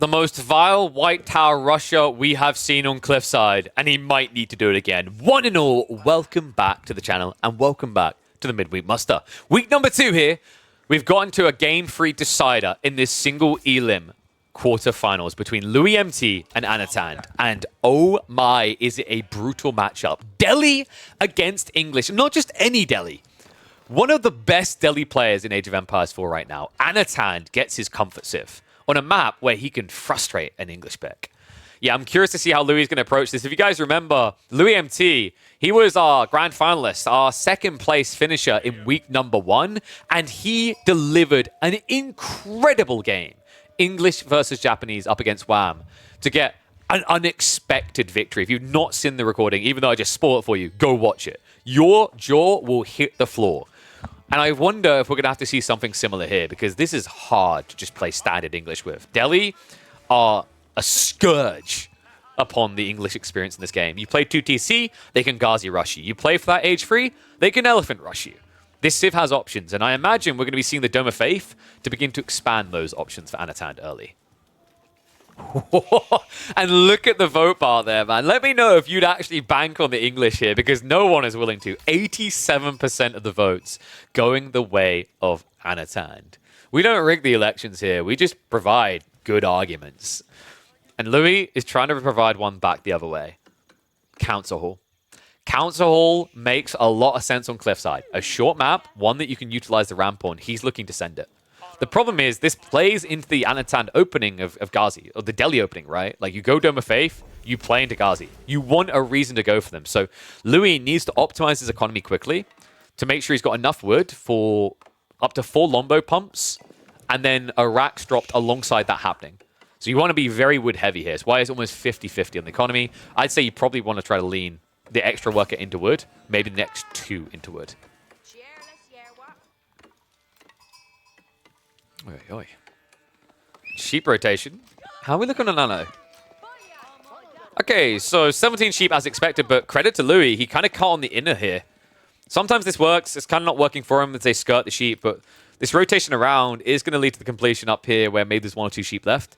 The most vile White Tower Russia we have seen on Cliffside, and he might need to do it again. One and all, welcome back to the channel, and welcome back to the Midweek Muster. Week number 2 here. We've gotten to a game-free decider in this single elim quarterfinals between Louis MT and Anatan. And oh my, is it a brutal matchup. Delhi against English. Not just any Delhi. One of the best Delhi players in Age of Empires 4 right now. Anatan gets his comfort civ on a map where he can frustrate an English pick. Yeah, I'm curious to see how Louis is going to approach this. If you guys remember, Louis MT, he was our grand finalist, our second place finisher in week number 1, and he delivered an incredible game. English versus Japanese up against Wham to get an unexpected victory. If you've not seen the recording, even though I just spoiled it for you, go watch it. Your jaw will hit the floor. And I wonder if we're going to have to see something similar here, because this is hard to just play standard English with. Delhi are a scourge upon the English experience in this game. You play 2TC, they can Ghazi rush you. You play for that age 3, they can Elephant rush you. This Civ has options, and I imagine we're going to be seeing the Dome of Faith to begin to expand those options for Anatan early. And look at the vote bar there, man. Let me know if you'd actually bank on the English here, because no one is willing to. 87% of the votes going the way of Anatan. We don't rig the elections here. We just provide good arguments. And Louis is trying to provide one back the other way. Council Hall. Council Hall makes a lot of sense on Cliffside. A short map, one that you can utilize the ramp on. He's looking to send it. The problem is this plays into the Anatan opening of Ghazi, or the Delhi opening, right? Like, you go Dome of Faith, you play into Ghazi. You want a reason to go for them. So Louis needs to optimize his economy quickly to make sure he's got enough wood for up to 4 Lombo pumps, and then a racks dropped alongside that happening. So you want to be very wood heavy here. So why is it almost 50-50 on the economy? I'd say you probably want to try to lean the extra worker into wood, maybe the next 2 into wood. Oi, oi. Sheep rotation. How are we looking on Nano? Okay, so 17 sheep as expected, but credit to Louis. He kind of caught on the inner here. Sometimes this works. It's kind of not working for him as they skirt the sheep, but this rotation around is going to lead to the completion up here where maybe there's 1 or 2 sheep left.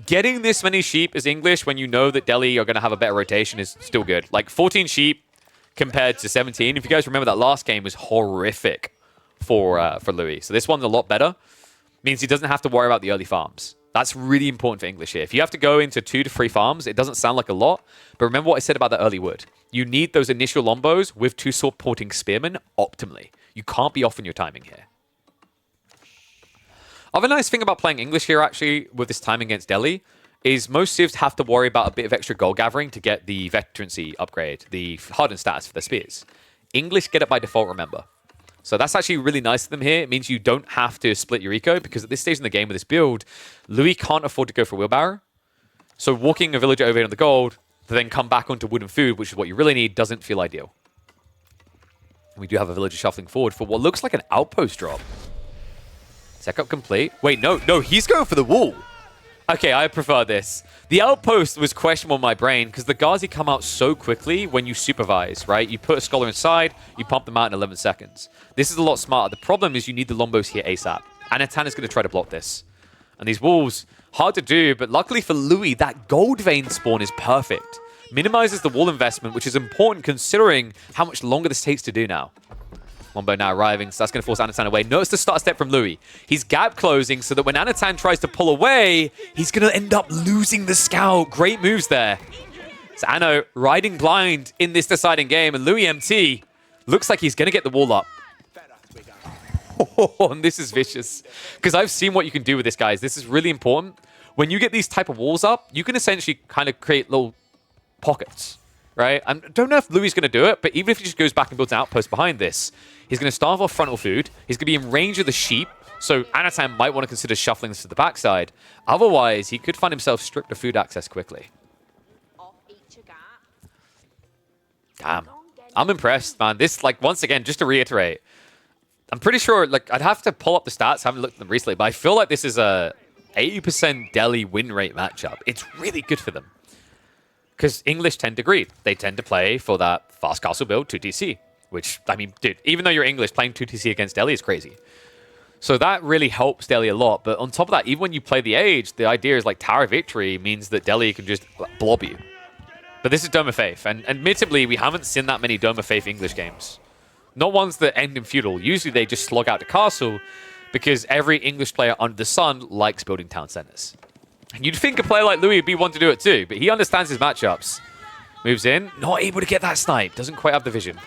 Getting this many sheep as English when you know that Delhi are going to have a better rotation is still good. Like 14 sheep compared to 17. If you guys remember, that last game was horrific for Louis. So this one's a lot better. Means he doesn't have to worry about the early farms. That's really important for English here. If you have to go into 2 to 3 farms, it doesn't sound like a lot. But remember what I said about the early wood. You need those initial lombos with 2 supporting spearmen optimally. You can't be off in your timing here. Other nice thing about playing English here, actually, with this timing against Delhi, is most civs have to worry about a bit of extra gold gathering to get the veterancy upgrade, the hardened status for their spears. English get it by default, remember. So that's actually really nice of them here. It means you don't have to split your eco, because at this stage in the game with this build, Louis can't afford to go for a wheelbarrow. So walking a villager over here on the gold, to then come back onto wood and food, which is what you really need, doesn't feel ideal. And we do have a villager shuffling forward for what looks like an outpost drop. Tech up complete. Wait, no, he's going for the wall. Okay, I prefer this. The outpost was questionable in my brain because the Ghazi come out so quickly when you supervise, right? You put a scholar inside, you pump them out in 11 seconds. This is a lot smarter. The problem is you need the Lombos here ASAP. Anatan is going to try to block this. And these walls, hard to do, but luckily for Louis, that gold vein spawn is perfect. Minimizes the wall investment, which is important considering how much longer this takes to do now. Lombo now arriving, so that's going to force Anatan away. Notice the start step from Louis. He's gap closing so that when Anatan tries to pull away, he's going to end up losing the scout. Great moves there. So Anno riding blind in this deciding game, and Louis MT looks like he's going to get the wall up. Oh, and this is vicious. Because I've seen what you can do with this, guys. This is really important. When you get these type of walls up, you can essentially kind of create little pockets. Right? I don't know if Louis is going to do it, but even if he just goes back and builds an outpost behind this, he's going to starve off frontal food. He's going to be in range of the sheep, so Anatan might want to consider shuffling this to the backside. Otherwise, he could find himself stripped of food access quickly. Damn. I'm impressed, man. This, like, once again, just to reiterate, I'm pretty sure, like, I'd have to pull up the stats. I haven't looked at them recently, but I feel like this is a 80% Delhi win rate matchup. It's really good for them. Because English tend to greed. They tend to play for that fast castle build 2TC. Which, I mean, dude, even though you're English, playing 2TC against Delhi is crazy. So that really helps Delhi a lot. But on top of that, even when you play the Age, the idea is like Tower of Victory means that Delhi can just blob you. But this is Dome of Faith, and admittedly, we haven't seen that many Dome of Faith English games. Not ones that end in feudal. Usually they just slog out the castle because every English player under the sun likes building town centers. And you'd think a player like Louis would be one to do it too, but he understands his matchups. Moves in, not able to get that snipe, doesn't quite have the vision.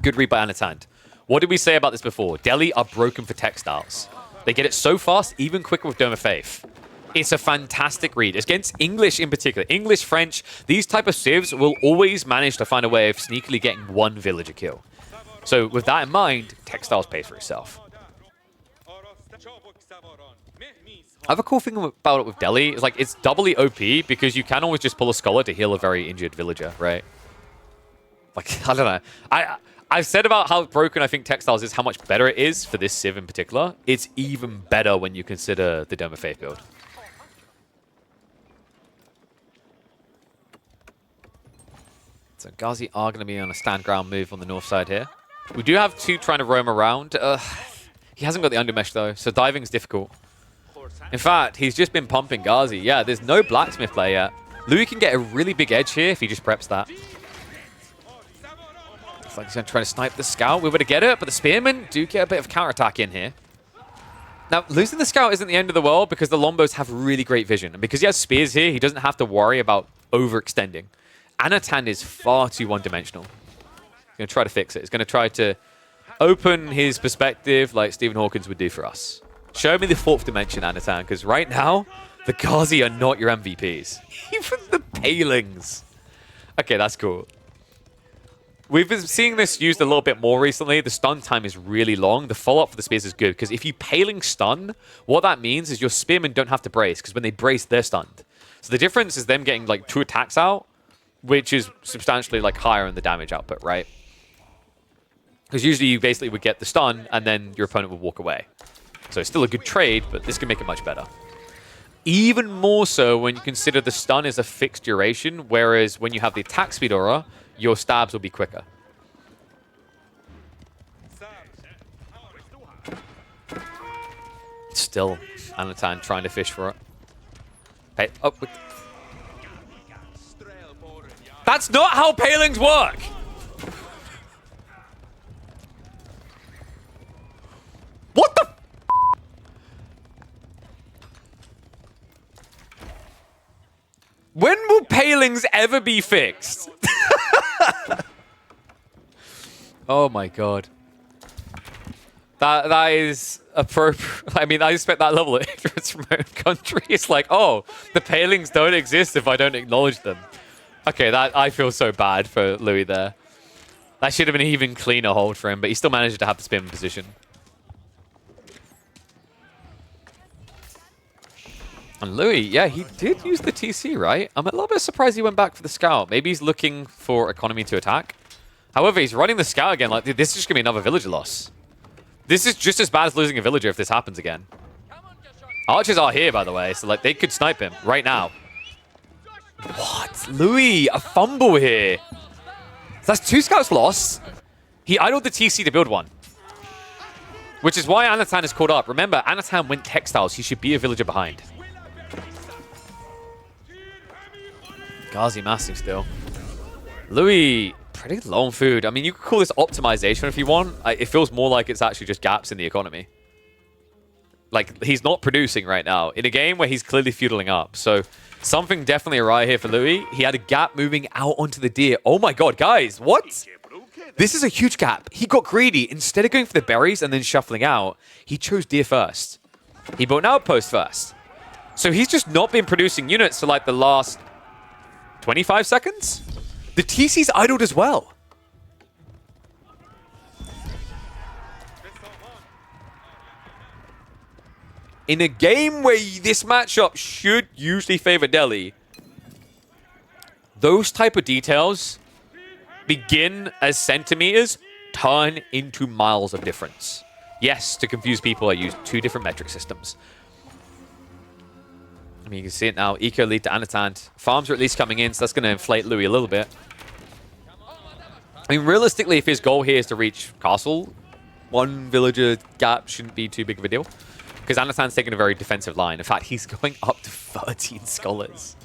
Good read by Anatand. What did we say about this before? Delhi are broken for textiles. They get it so fast, even quicker with Dome of Faith. It's a fantastic read. Against English in particular. English, French, these type of civs will always manage to find a way of sneakily getting one villager kill. So with that in mind, textiles pays for itself. Other cool thing about it with Delhi is like it's doubly OP because you can always just pull a scholar to heal a very injured villager, right? Like, I don't know. I've said about how broken I think textiles is, how much better it is for this civ in particular. It's even better when you consider the Dome of Faith build. So Ghazi are going to be on a stand ground move on the north side here. We do have two trying to roam around. He hasn't got the undermesh though, so diving is difficult. In fact, he's just been pumping Ghazi. Yeah, there's no blacksmith play yet. Louis can get a really big edge here if he just preps that. It's like he's going to try to snipe the scout. We were to get it, but the spearmen do get a bit of counterattack in here. Now, losing the scout isn't the end of the world because the Lombos have really great vision. And because he has spears here, he doesn't have to worry about overextending. Anatan is far too one-dimensional. He's going to try to fix it. He's going to try to open his perspective like Stephen Hawkins would do for us. Show me the fourth dimension, Anatan, because right now, the Ghazi are not your MVPs. Even the Palings. Okay, that's cool. We've been seeing this used a little bit more recently. The stun time is really long. The follow-up for the spears is good, because if you Paling stun, what that means is your spearmen don't have to brace, because when they brace, they're stunned. So the difference is them getting like 2 attacks out, which is substantially like higher in the damage output, right? Because usually you basically would get the stun, and then your opponent would walk away. So it's still a good trade, but this can make it much better. Even more so when you consider the stun is a fixed duration, whereas when you have the attack speed aura, your stabs will be quicker. Still, Anatan trying to fish for it. Hey, oh, that's not how Palings work! What the? When will Palings ever be fixed? Oh my god. That is appropriate. I mean, I expect that level of ignorance from my own country. It's like, oh, the Palings don't exist if I don't acknowledge them. Okay, I feel so bad for Louis there. That should have been an even cleaner hold for him, but he still managed to have the spin position. And Louis, yeah, he did use the TC, right? I'm a little bit surprised he went back for the scout. Maybe he's looking for economy to attack. However, he's running the scout again. Like, this is just going to be another villager loss. This is just as bad as losing a villager if this happens again. Archers are here, by the way, so like they could snipe him right now. What? Louis, a fumble here. So that's 2 scouts lost. He idled the TC to build one. Which is why Anatan is caught up. Remember, Anatan went textiles. He should be a villager behind. Ghazi massing still. Louis, pretty low on food. I mean, you could call this optimization if you want. It feels more like it's actually just gaps in the economy. Like, he's not producing right now in a game where he's clearly feudling up. So, something definitely awry here for Louis. He had a gap moving out onto the deer. Oh my god, guys, what? This is a huge gap. He got greedy. Instead of going for the berries and then shuffling out, he chose deer first. He built an outpost first. So he's just not been producing units for like the last 25 seconds? The TC's idled as well. In a game where this matchup should usually favor Delhi, those type of details begin as centimeters, turn into miles of difference. Yes, to confuse people, I used 2 different metric systems. I mean, you can see it now. Eco lead to Anatan. Farms are at least coming in, so that's going to inflate Louis a little bit. I mean, realistically, if his goal here is to reach castle, one villager gap shouldn't be too big of a deal. Because Anatan's taking a very defensive line. In fact, he's going up to 13 scholars.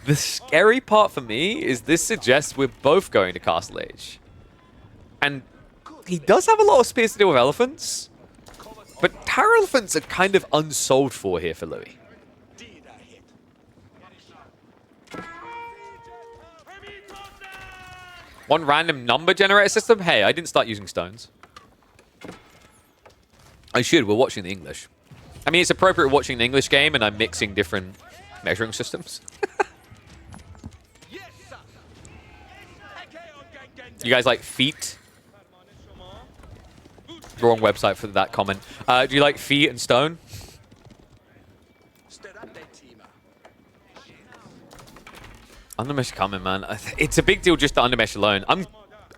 The scary part for me is this suggests we're both going to Castle Age. And he does have a lot of spears to deal with elephants. But tower elephants are kind of unsolved for here for Louis. One random number generator system? Hey, I didn't start using stones. I should, we're watching the English. I mean, it's appropriate watching an English game and I'm mixing different measuring systems. You guys like feet? Wrong website for that comment. Do you like feet and stone? Undermesh coming, man. It's a big deal just to undermesh alone. I'm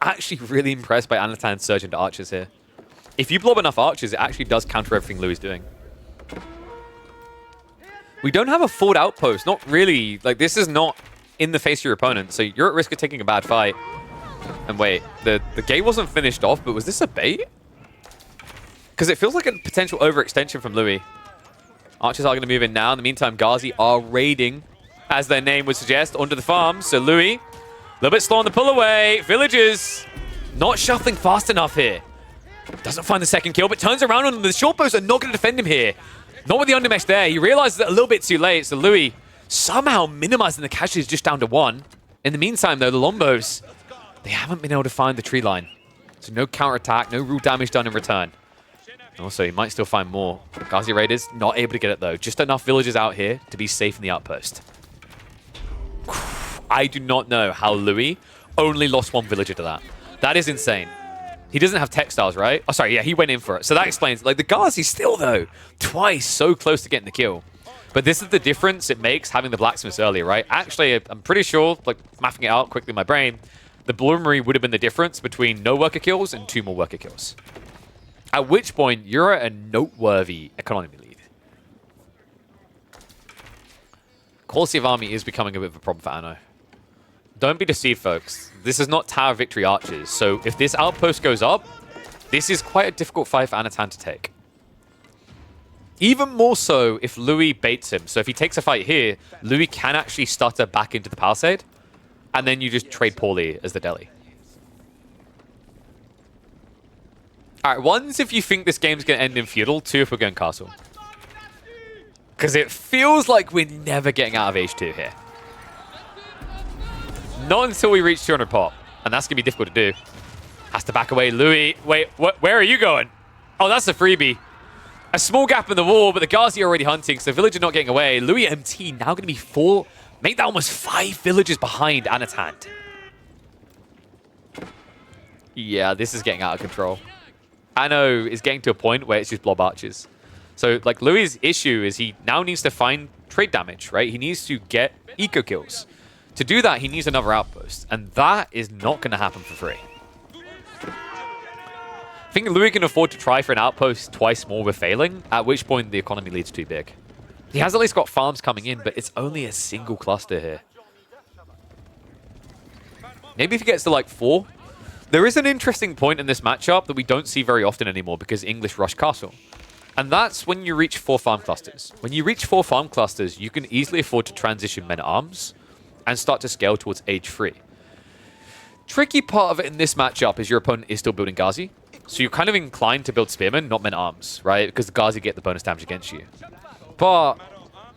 actually really impressed by Anatan's surge into archers here. If you blob enough archers, it actually does counter everything Louis is doing. We don't have a forward outpost. Not really. Like, this is not in the face of your opponent, so you're at risk of taking a bad fight. And wait, the gate wasn't finished off, but was this a bait? Because it feels like a potential overextension from Louis. Archers are going to move in now. In the meantime, Ghazi are raiding, as their name would suggest, onto the farm. So Louis, a little bit slow on the pull away. Villagers not shuffling fast enough here. Doesn't find the second kill, but turns around on them. The short bows are not going to defend him here. Not with the undermesh there. He realizes it a little bit too late. So Louis somehow minimizing the casualties just down to 1. In the meantime, though, the Lombos, they haven't been able to find the tree line. So no counterattack, no real damage done in return. Also, he might still find more. Ghazi Raiders not able to get it, though. Just enough villagers out here to be safe in the outpost. I do not know how Louis only lost 1 villager to that. That is insane. He doesn't have textiles, right? Oh, sorry, yeah, he went in for it. So that explains, like, the Ghazi still, though, twice so close to getting the kill. But this is the difference it makes having the blacksmiths earlier, right? Actually, I'm pretty sure, like, mapping it out quickly in my brain, the bloomery would have been the difference between no worker kills and 2 more worker kills. At which point, you're at a noteworthy economy lead. Quality of army is becoming a bit of a problem for Anno. Don't be deceived, folks. This is not Tower Victory archers. So if this outpost goes up, this is quite a difficult fight for Anatan to take. Even more so if Louis baits him. So if he takes a fight here, Louis can actually stutter back into the palisade, and then you just trade poorly as the Delhi. All right, 1's if you think this game's going to end in feudal, 2 if we're going castle. Because it feels like we're never getting out of H2 here. Not until we reach 200 pop. And that's going to be difficult to do. Has to back away. Louis, wait, where are you going? Oh, that's a freebie. A small gap in the wall, but the Ghazi are already hunting, so villager not getting away. Louis MT now going to be 4, make that almost 5 villagers behind Anatan. Yeah, this is getting out of control. Anno is getting to a point where it's just blob archers. So, like, Louis' issue is he now needs to find trade damage, right? He needs to get eco kills. To do that, he needs another outpost, and that is not going to happen for free. I think Louis can afford to try for an outpost twice more with failing, at which point the economy leads too big. He has at least got farms coming in, but it's only a single cluster here. Maybe if he gets to, like, 4. There is an interesting point in this matchup that we don't see very often anymore because English rush castle. And that's when you reach 4 farm clusters. When you reach 4 farm clusters, you can easily afford to transition men-at-arms and start to scale towards age 3. Tricky part of it in this matchup is your opponent is still building Ghazi. So you're kind of inclined to build spearmen, not men-at-arms, right? Because the Ghazi get the bonus damage against you. But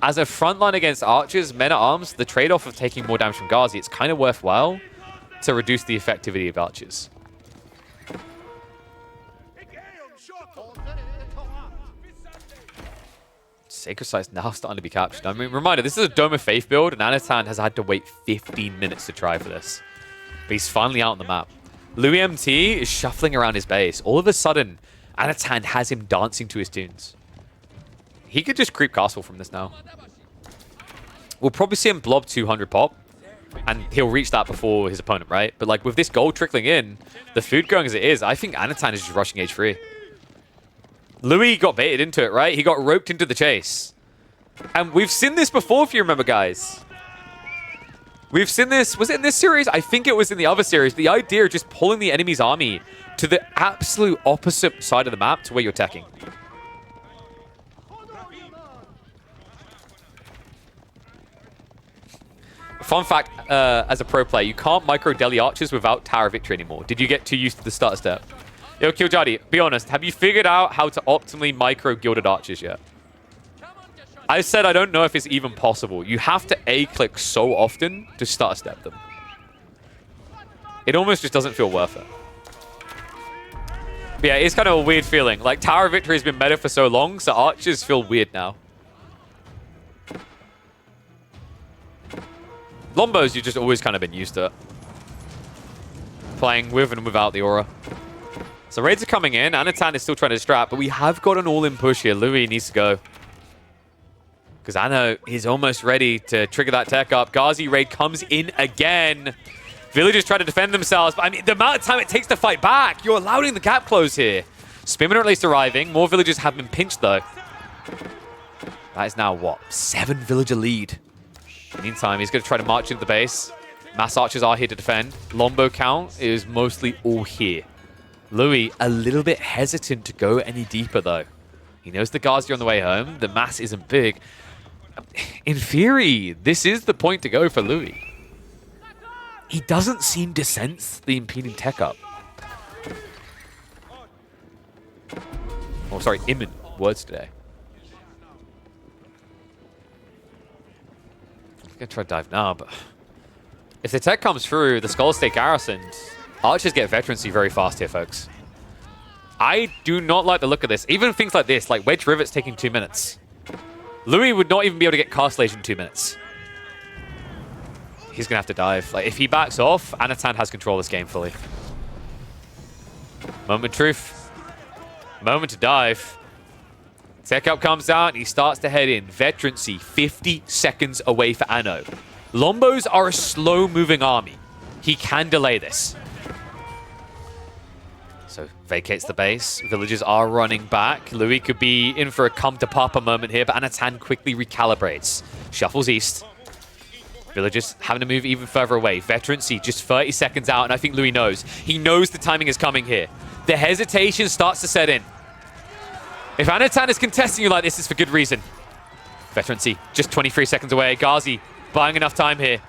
as a frontline against archers, men-at-arms, the trade-off of taking more damage from Ghazi, it's kind of worthwhile to reduce the effectivity of archers. Sacred Site's now starting to be captured. I mean, reminder, this is a Dome of Faith build, and Anatan has had to wait 15 minutes to try for this. But he's finally out on the map. Louis MT is shuffling around his base. All of a sudden, Anatan has him dancing to his tunes. He could just creep castle from this now. We'll probably see him blob 200 pop, and he'll reach that before his opponent, right? But like with this gold trickling in, the food going as it is, I think Anatan is just rushing age 3. Louis got baited into it, right? He got roped into the chase. And we've seen this before, if you remember, guys. We've seen this. Was it in this series? I think it was in the other series. The idea of just pulling the enemy's army to the absolute opposite side of the map to where you're attacking. Fun fact, as a pro player, you can't micro deli archers without Tower of Victory anymore. Did you get too used to the starter step? Yo, Killjadi, be honest. Have you figured out how to optimally micro gilded archers yet? I said I don't know if it's even possible. You have to A-click so often to starter step them. It almost just doesn't feel worth it. But yeah, it's kind of a weird feeling. Like, Tower of Victory has been meta for so long, so archers feel weird now. Lombos, you've just always kind of been used to it. Playing with and without the aura. So raids are coming in. Anatan is still trying to distract, but we have got an all-in push here. Louis needs to go. Because Anno is almost ready to trigger that tech up. Ghazi raid comes in again. Villagers try to defend themselves, but I mean, the amount of time it takes to fight back, you're allowing the gap close here. Spinman at least arriving. More villagers have been pinched, though. That is now, what, 7 villager lead. Meantime, he's going to try to march into the base. Mass archers are here to defend. Lombo count is mostly all here. Louis, a little bit hesitant to go any deeper, though. He knows the Ghazi are on the way home. The mass isn't big. In theory, this is the point to go for Louis. He doesn't seem to sense the impeding tech up. Oh, sorry, imminent words today. I'm going to try to dive now, but if the tech comes through, the Skull State garrisoned, archers get veterancy very fast here, folks. I do not like the look of this. Even things like this, like Wedge Rivet's taking 2 minutes. Louis would not even be able to get Castlage in 2 minutes. He's going to have to dive. Like, if he backs off, Anatan has control of this game fully. Moment of truth. Moment to dive. Tech up comes down. He starts to head in. Veterancy 50 seconds away for Anno. Lombos are a slow-moving army. He can delay this. So vacates the base. Villagers are running back. Louis could be in for a come to papa moment here, but Anatan quickly recalibrates. Shuffles east. Villagers having to move even further away. Veterancy just 30 seconds out, and I think Louis knows. He knows the timing is coming here. The hesitation starts to set in. If Anatan is contesting you like this, it's for good reason. Veterancy just 23 seconds away. Ghazi buying enough time here.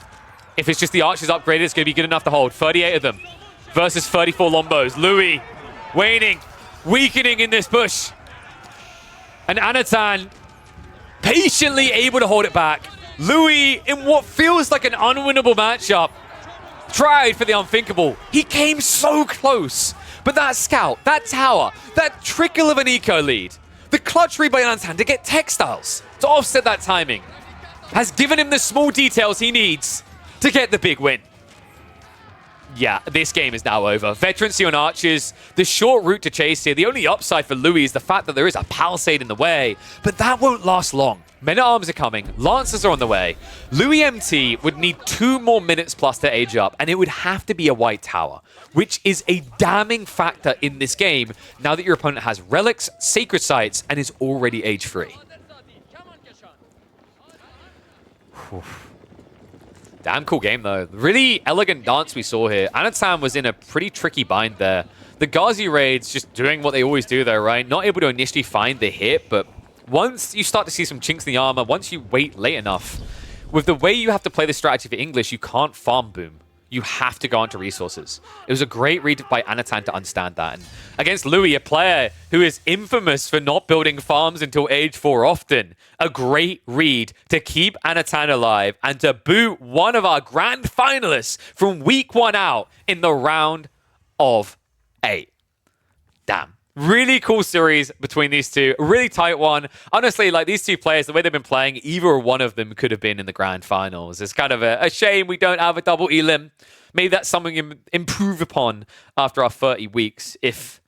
If it's just the archers upgraded, it's going to be good enough to hold. 38 of them versus 34 Lombos. Louis waning, weakening in this push. And Anatan patiently able to hold it back. Louis, in what feels like an unwinnable matchup, tried for the unthinkable. He came so close. But that scout, that tower, that trickle of an eco lead, the clutch read by Anatan to get textiles to offset that timing, has given him the small details he needs to get the big win. Yeah, this game is now over. Veterancy on archers, the short route to chase here. The only upside for Louis is the fact that there is a palisade in the way, but that won't last long. Men-at-arms are coming. Lancers are on the way. Louis MT would need 2 more minutes plus to age up, and it would have to be a white tower, which is a damning factor in this game now that your opponent has relics, sacred sites, and is already age-free. Damn cool game, though. Really elegant dance we saw here. Anatan was in a pretty tricky bind there. The Ghazi raids just doing what they always do, though, right? Not able to initially find the hit, but once you start to see some chinks in the armor, once you wait late enough, with the way you have to play the strategy for English, you can't farm boom. You have to go onto resources. It was a great read by Anatan to understand that. And against Louis, a player who is infamous for not building farms until age 4 often, a great read to keep Anatan alive and to boot one of our grand finalists from week 1 out in the round of 8. Damn. Really cool series between these two. A really tight one. Honestly, like these two players, the way they've been playing, either one of them could have been in the grand finals. It's kind of a shame we don't have a double elim. Maybe that's something to improve upon after our 30 weeks if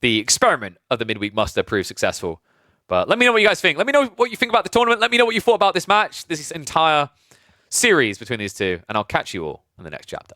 the experiment of the midweek muster proves successful. But let me know what you guys think. Let me know what you think about the tournament. Let me know what you thought about this match, this entire series between these two. And I'll catch you all in the next chapter.